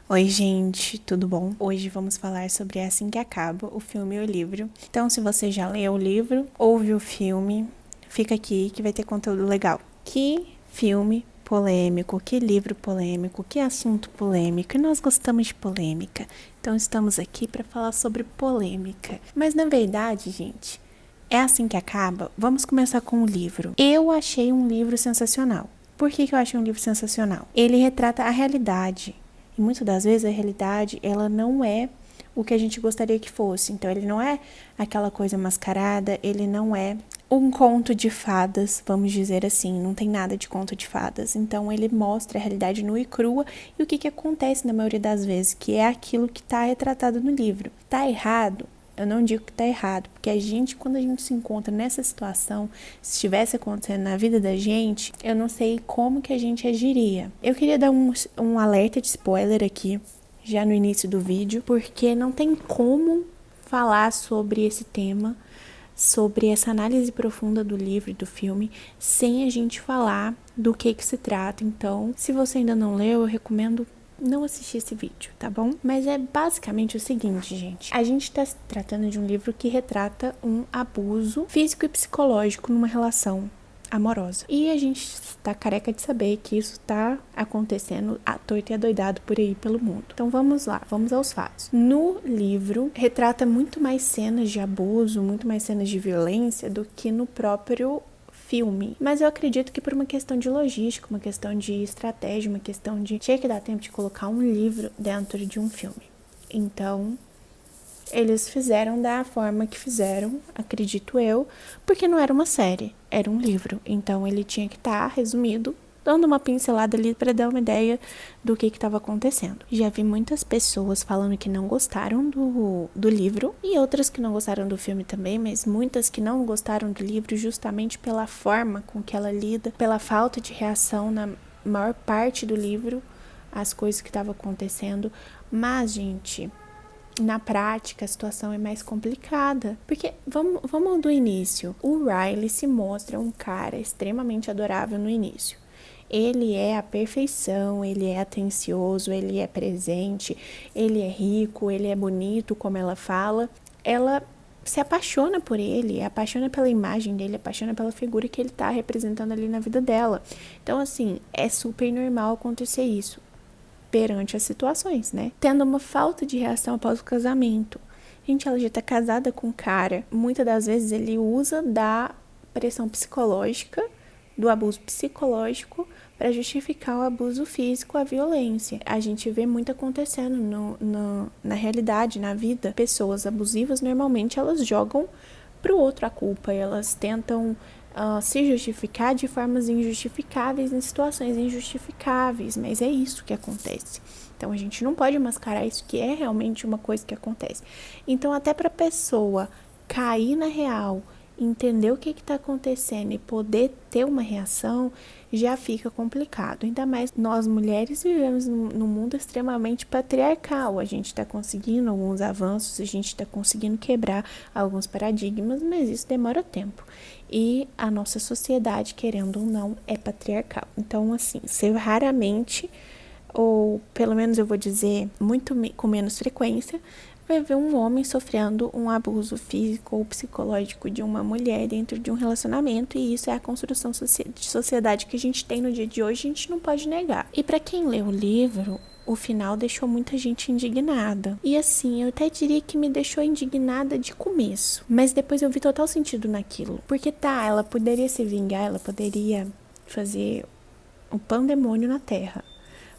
Oi, gente, tudo bom? Hoje vamos falar sobre Assim que Acaba, o filme e o livro. Então, se você já leu o livro, ouve o filme, fica aqui que vai ter conteúdo legal. Que filme polêmico, que livro polêmico, que assunto polêmico. E nós gostamos de polêmica. Então, estamos aqui para falar sobre polêmica. Mas, na verdade, gente, é assim que acaba. Vamos começar com o livro. Eu achei um livro sensacional. Por que eu achei um livro sensacional? Ele retrata a realidade. E muitas das vezes a realidade, ela não é o que a gente gostaria que fosse. Então, ele não é aquela coisa mascarada, ele não é um conto de fadas, vamos dizer assim. Não tem nada de conto de fadas. Então, ele mostra a realidade nua e crua e o que acontece na maioria das vezes, que é aquilo que está retratado no livro. Tá errado? Eu não digo que tá errado, porque a gente, quando a gente se encontra nessa situação, se estivesse acontecendo na vida da gente, eu não sei como que a gente agiria. Eu queria dar um alerta de spoiler aqui, já no início do vídeo, porque não tem como falar sobre esse tema, sobre essa análise profunda do livro e do filme, sem a gente falar do que se trata. Então, se você ainda não leu, eu recomendo não assistir esse vídeo, tá bom? Mas é basicamente o seguinte, gente. A gente tá se tratando de um livro que retrata um abuso físico e psicológico numa relação amorosa. E a gente tá careca de saber que isso tá acontecendo à torta e adoidado por aí pelo mundo. Então vamos lá, vamos aos fatos. No livro, retrata muito mais cenas de abuso, muito mais cenas de violência do que no próprio filme. Mas eu acredito que por uma questão de logística, uma questão de estratégia, uma questão de tinha que dar tempo de colocar um livro dentro de um filme. Então, eles fizeram da forma que fizeram, acredito eu, porque não era uma série, era um livro. Então, ele tinha que estar resumido, dando uma pincelada ali para dar uma ideia do que estava acontecendo. Já vi muitas pessoas falando que não gostaram do livro e outras que não gostaram do filme também, mas muitas que não gostaram do livro justamente pela forma com que ela lida, pela falta de reação na maior parte do livro às coisas que estavam acontecendo. Mas, gente, na prática a situação é mais complicada, porque vamos do início. O Riley se mostra um cara extremamente adorável no início. Ele é a perfeição, ele é atencioso, ele é presente, ele é rico, ele é bonito, como ela fala. Ela se apaixona por ele, apaixona pela imagem dele, apaixona pela figura que ele tá representando ali na vida dela. Então, assim, é super normal acontecer isso perante as situações, né? Tendo uma falta de reação após o casamento. Gente, ela já tá casada com um cara. Muitas das vezes ele usa da pressão psicológica, do abuso psicológico, para justificar o abuso físico, a violência. A gente vê muito acontecendo na realidade, na vida. Pessoas abusivas, normalmente, elas jogam pro outro a culpa. Elas tentam se justificar de formas injustificáveis em situações injustificáveis, mas é isso que acontece. Então a gente não pode mascarar isso, que é realmente uma coisa que acontece. Então, até para a pessoa cair na real, entender o que está acontecendo e poder ter uma reação, já fica complicado. Ainda mais nós mulheres vivemos num mundo extremamente patriarcal. A gente está conseguindo alguns avanços, a gente está conseguindo quebrar alguns paradigmas, mas isso demora tempo. E a nossa sociedade, querendo ou não, é patriarcal. Então, assim, você raramente, ou pelo menos eu vou dizer com menos frequência, vai ver um homem sofrendo um abuso físico ou psicológico de uma mulher dentro de um relacionamento, e isso é a construção de sociedade que a gente tem no dia de hoje, a gente não pode negar. E para quem lê o livro, o final deixou muita gente indignada. E assim, eu até diria que me deixou indignada de começo, mas depois eu vi total sentido naquilo. Porque ela poderia se vingar, ela poderia fazer um pandemônio na Terra,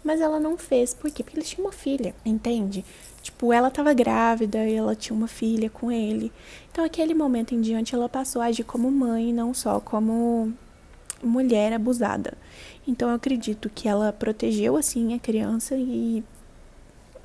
mas ela não fez. Por quê? Porque eles tinham uma filha, entende? Tipo, ela tava grávida e ela tinha uma filha com ele. Então, aquele momento em diante, ela passou a agir como mãe, não só como mulher abusada. Então, eu acredito que ela protegeu, assim, a criança e...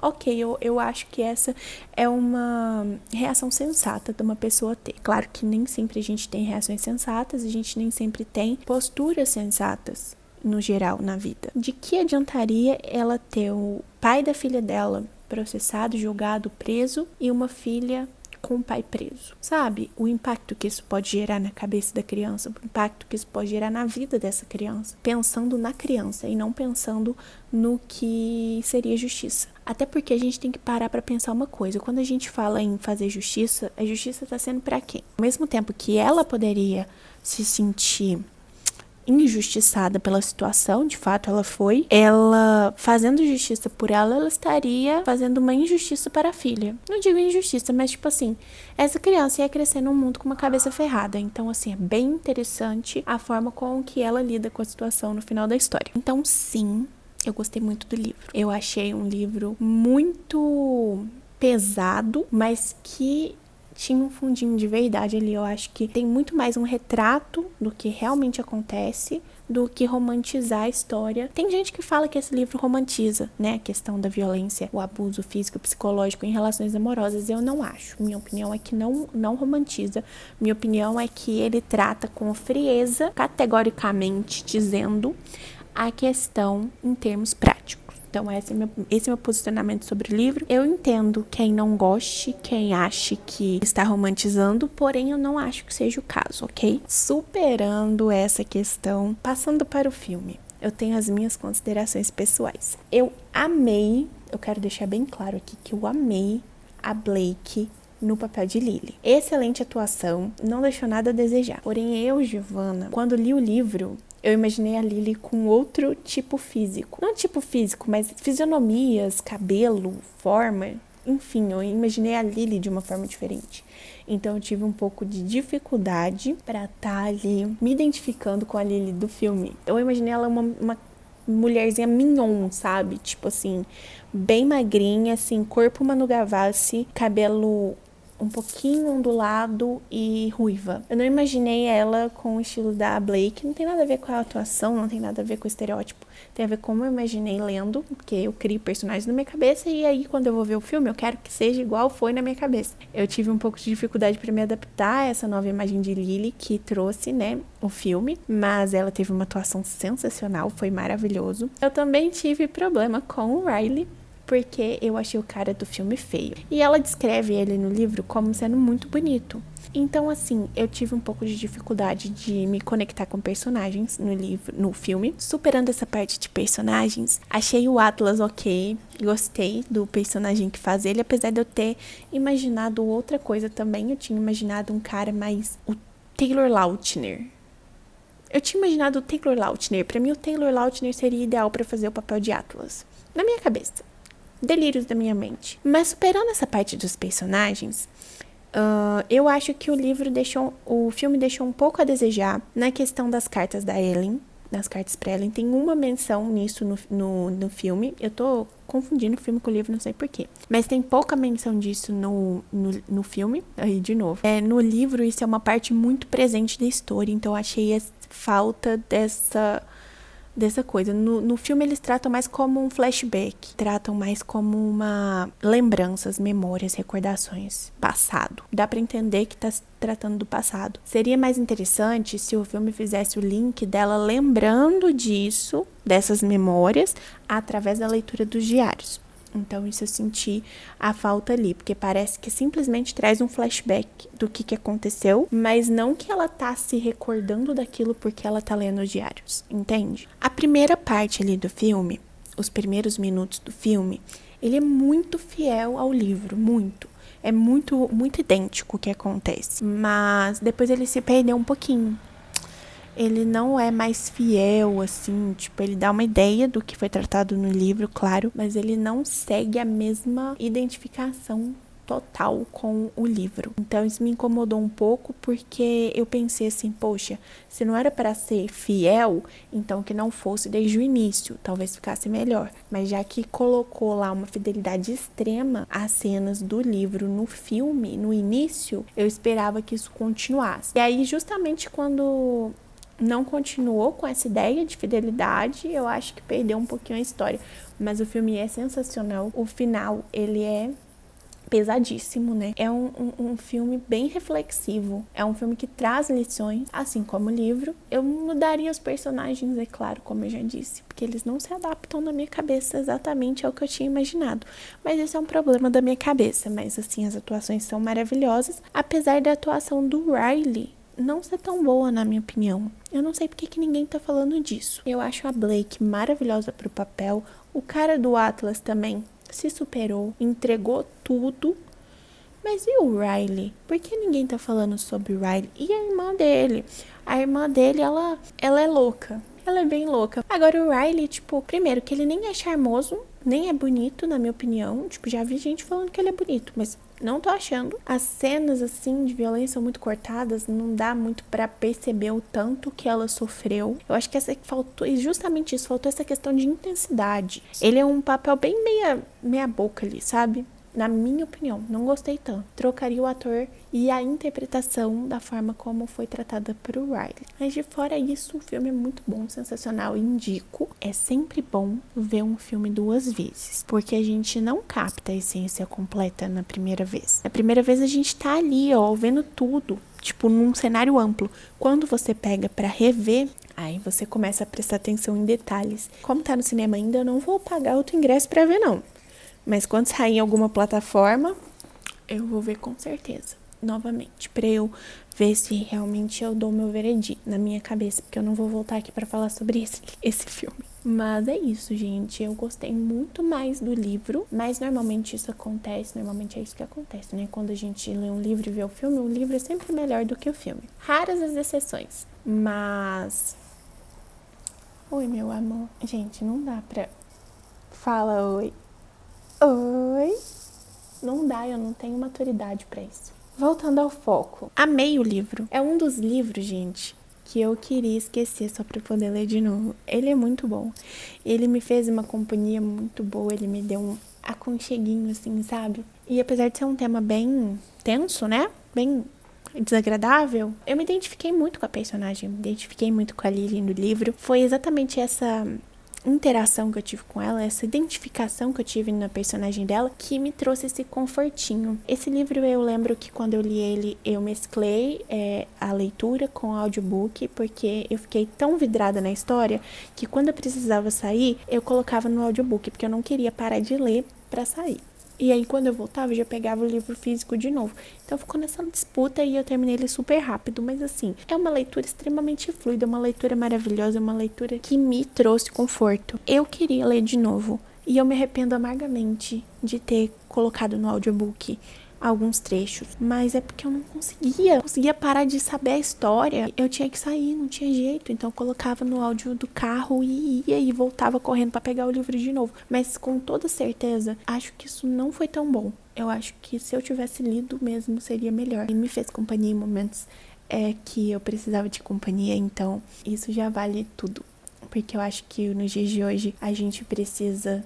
Ok, eu acho que essa é uma reação sensata de uma pessoa ter. Claro que nem sempre a gente tem reações sensatas, a gente nem sempre tem posturas sensatas no geral na vida. De que adiantaria ela ter o pai da filha dela processado, julgado, preso e uma filha com o pai preso? Sabe? O impacto que isso pode gerar na cabeça da criança, o impacto que isso pode gerar na vida dessa criança, pensando na criança e não pensando no que seria justiça. Até porque a gente tem que parar pra pensar uma coisa. Quando a gente fala em fazer justiça, a justiça tá sendo pra quem? Ao mesmo tempo que ela poderia se sentir injustiçada pela situação, de fato ela foi, ela fazendo justiça por ela, ela estaria fazendo uma injustiça para a filha. Não digo injustiça, mas tipo assim, essa criança ia crescer num mundo com uma cabeça ferrada. Então assim, é bem interessante a forma com que ela lida com a situação no final da história. Então sim, eu gostei muito do livro. Eu achei um livro muito pesado, mas que tinha um fundinho de verdade ali. Eu acho que tem muito mais um retrato do que realmente acontece do que romantizar a história. Tem gente que fala que esse livro romantiza, né, a questão da violência, o abuso físico e psicológico em relações amorosas. Eu não acho. Minha opinião é que não romantiza. Minha opinião é que ele trata com frieza, categoricamente dizendo a questão em termos práticos. Então, esse é meu posicionamento sobre o livro. Eu entendo quem não goste, quem ache que está romantizando, porém eu não acho que seja o caso, ok? Superando essa questão, passando para o filme, eu tenho as minhas considerações pessoais. Eu quero deixar bem claro aqui que eu amei a Blake no papel de Lily. Excelente atuação, não deixou nada a desejar. Porém, eu, Giovana, quando li o livro, eu imaginei a Lily com outro tipo físico. Não tipo físico, mas fisionomias, cabelo, forma. Enfim, eu imaginei a Lily de uma forma diferente. Então eu tive um pouco de dificuldade pra estar ali me identificando com a Lily do filme. Eu imaginei ela uma mulherzinha mignon, sabe? Tipo assim, bem magrinha, assim, corpo Manu Gavassi, cabelo um pouquinho ondulado e ruiva. Eu não imaginei ela com o estilo da Blake. Não tem nada a ver com a atuação, não tem nada a ver com o estereótipo. Tem a ver com como eu imaginei lendo, porque eu crio personagens na minha cabeça e aí quando eu vou ver o filme eu quero que seja igual foi na minha cabeça. Eu tive um pouco de dificuldade para me adaptar a essa nova imagem de Lily que trouxe, né, o filme, mas ela teve uma atuação sensacional, foi maravilhoso. Eu também tive problema com o Riley, porque eu achei o cara do filme feio. E ela descreve ele no livro como sendo muito bonito. Então, assim, eu tive um pouco de dificuldade de me conectar com personagens no filme. Superando essa parte de personagens, achei o Atlas ok. Gostei do personagem que faz ele, apesar de eu ter imaginado outra coisa também. Eu tinha imaginado um cara mais... o Taylor Lautner. Eu tinha imaginado o Taylor Lautner. Pra mim, o Taylor Lautner seria ideal pra fazer o papel de Atlas. Na minha cabeça. Delírios da minha mente. Mas superando essa parte dos personagens, eu acho que o filme deixou um pouco a desejar na questão das cartas da Ellen, nas cartas pra Ellen. Tem uma menção nisso no filme. Eu tô confundindo o filme com o livro, não sei porquê. Mas tem pouca menção disso no filme. Aí, de novo. No livro, isso é uma parte muito presente da história, então eu achei a falta dessa coisa. No filme eles tratam mais como um flashback, tratam mais como lembranças, memórias, recordações, passado. Dá pra entender que tá se tratando do passado. Seria mais interessante se o filme fizesse o link dela lembrando disso, dessas memórias, através da leitura dos diários. Então, isso eu senti a falta ali, porque parece que simplesmente traz um flashback do que aconteceu, mas não que ela tá se recordando daquilo porque ela tá lendo os diários, entende? A primeira parte ali do filme, os primeiros minutos do filme, ele é muito fiel ao livro, muito. É muito, muito idêntico o que acontece, mas depois ele se perdeu um pouquinho. Ele não é mais fiel, assim, tipo, ele dá uma ideia do que foi tratado no livro, claro, mas ele não segue a mesma identificação total com o livro. Então isso me incomodou um pouco, porque eu pensei assim, poxa, se não era para ser fiel, então que não fosse desde o início, talvez ficasse melhor. Mas já que colocou lá uma fidelidade extrema às cenas do livro no filme, no início, eu esperava que isso continuasse. E aí, justamente quando não continuou com essa ideia de fidelidade, eu acho que perdeu um pouquinho a história. Mas o filme é sensacional. O final, ele é pesadíssimo, né? É um filme bem reflexivo. É um filme que traz lições, assim como o livro. Eu mudaria os personagens, é claro, como eu já disse, porque eles não se adaptam na minha cabeça exatamente ao que eu tinha imaginado. Mas isso é um problema da minha cabeça. Mas, assim, as atuações são maravilhosas. Apesar da atuação do Riley não ser tão boa, na minha opinião. Eu não sei porque que ninguém tá falando disso. Eu acho a Blake maravilhosa pro papel. O cara do Atlas também se superou, entregou tudo. Mas e o Riley? Por que ninguém tá falando sobre o Riley? E a irmã dele? A irmã dele, ela é louca. Ela é bem louca. Agora o Riley, tipo, primeiro que ele nem é charmoso, nem é bonito, na minha opinião. Tipo, já vi gente falando que ele é bonito, mas não tô achando. As cenas, assim, de violência são muito cortadas, não dá muito pra perceber o tanto que ela sofreu. Eu acho que faltou, e justamente isso, faltou essa questão de intensidade. Ele é um papel bem meia boca ali, sabe? Na minha opinião, não gostei tanto. Trocaria o ator e a interpretação da forma como foi tratada pro Riley. Mas de fora isso, o filme é muito bom, sensacional, indico. É sempre bom ver um filme 2 vezes, porque a gente não capta a essência completa na primeira vez. Na primeira vez a gente tá ali, ó, vendo tudo, tipo, num cenário amplo. Quando você pega pra rever, aí você começa a prestar atenção em detalhes. Como tá no cinema ainda, eu não vou pagar outro ingresso pra ver, não. Mas quando sair em alguma plataforma, eu vou ver com certeza, novamente, pra eu ver se realmente eu dou meu veredito na minha cabeça, porque eu não vou voltar aqui pra falar sobre esse filme. Mas é isso, gente, eu gostei muito mais do livro, mas normalmente isso acontece, normalmente é isso que acontece, né? Quando a gente lê um livro e vê o livro é sempre melhor do que o filme. Raras as exceções, mas... Oi, meu amor. Gente, não dá pra... Fala oi. Oi? Não dá, eu não tenho maturidade pra isso. Voltando ao foco. Amei o livro. É um dos livros, gente, que eu queria esquecer só pra poder ler de novo. Ele é muito bom. Ele me fez uma companhia muito boa, ele me deu um aconcheguinho, assim, sabe? E apesar de ser um tema bem tenso, né? Bem desagradável, eu me identifiquei muito com a personagem, me identifiquei muito com a Lily no livro. Foi exatamente essa interação que eu tive com ela, essa identificação que eu tive na personagem dela, que me trouxe esse confortinho. Esse livro eu lembro que quando eu li ele, eu mesclei a leitura com o audiobook, porque eu fiquei tão vidrada na história que quando eu precisava sair, eu colocava no audiobook, porque eu não queria parar de ler pra sair. E aí, quando eu voltava, eu já pegava o livro físico de novo. Então, ficou nessa disputa e eu terminei ele super rápido. Mas, assim, é uma leitura extremamente fluida, uma leitura maravilhosa, uma leitura que me trouxe conforto. Eu queria ler de novo. E eu me arrependo amargamente de ter colocado no audiobook alguns trechos, mas é porque eu não conseguia parar de saber a história. Eu tinha que sair, não tinha jeito, então eu colocava no áudio do carro e ia e voltava correndo para pegar o livro de novo. Mas com toda certeza, acho que isso não foi tão bom. Eu acho que se eu tivesse lido mesmo, seria melhor. Ele me fez companhia em momentos que eu precisava de companhia, então isso já vale tudo. Porque eu acho que nos dias de hoje a gente precisa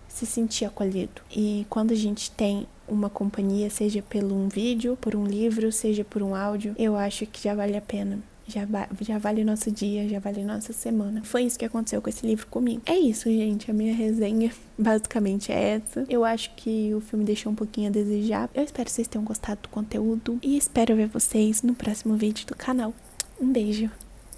se sentir acolhido. E quando a gente tem uma companhia, seja por um vídeo, por um livro, seja por um áudio, eu acho que já vale a pena. Já vale o nosso dia, já vale a nossa semana. Foi isso que aconteceu com esse livro comigo. É isso, gente. A minha resenha basicamente é essa. Eu acho que o filme deixou um pouquinho a desejar. Eu espero que vocês tenham gostado do conteúdo e espero ver vocês no próximo vídeo do canal. Um beijo!